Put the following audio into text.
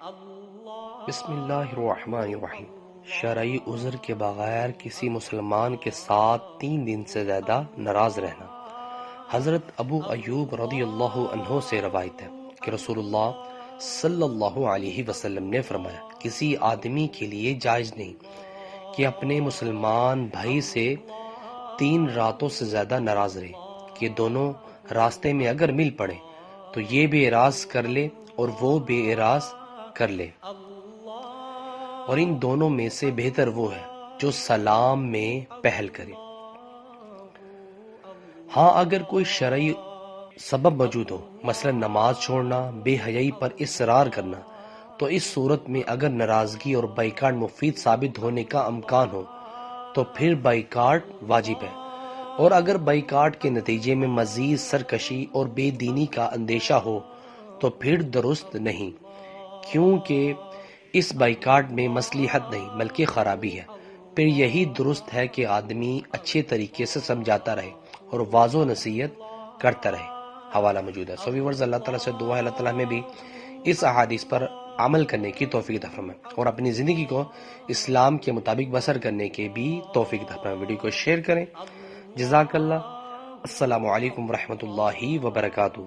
بسم اللہ الرحمن الرحیم۔ شرعی عذر کے بغیر کسی مسلمان کے ساتھ 3 دن سے زیادہ ناراض رہنا۔ حضرت ابو ایوب رضی اللہ عنہ سے روایت ہے کہ رسول اللہ صلی اللہ علیہ وسلم نے فرمایا، کسی آدمی کے لیے جائز نہیں کہ اپنے مسلمان بھائی سے 3 راتوں سے زیادہ ناراض رہے، کہ دونوں راستے میں اگر مل پڑے تو یہ بے اعراض کر لے اور وہ بے اعراض کر لے، اور ان دونوں میں سے بہتر وہ ہے جو سلام میں پہل کرے۔ ہاں اگر کوئی شرعی سبب موجود ہو، مثلا نماز چھوڑنا، بے حیائی پر اصرار کرنا، تو اس صورت میں اگر ناراضگی اور بائیکاٹ مفید ثابت ہونے کا امکان ہو تو پھر بائیکاٹ واجب ہے، اور اگر بائیکاٹ کے نتیجے میں مزید سرکشی اور بے دینی کا اندیشہ ہو تو پھر درست نہیں، کیونکہ اس بائیکاٹ میں مصلحت نہیں بلکہ خرابی ہے۔ پھر یہی درست ہے کہ آدمی اچھے طریقے سے سمجھاتا رہے اور واضح و نصیحت کرتا رہے۔ حوالہ موجود ہے۔ سو ویورز، اللہ تعالیٰ سے دعا ہے اللہ تعالیٰ ہمیں بھی اس احادیث پر عمل کرنے کی توفیق عطا فرمائے اور اپنی زندگی کو اسلام کے مطابق بسر کرنے کی بھی توفیق عطا فرمائے۔ ویڈیو کو شیئر کریں۔ جزاک اللہ۔ السلام علیکم ورحمۃ اللہ وبرکاتہ۔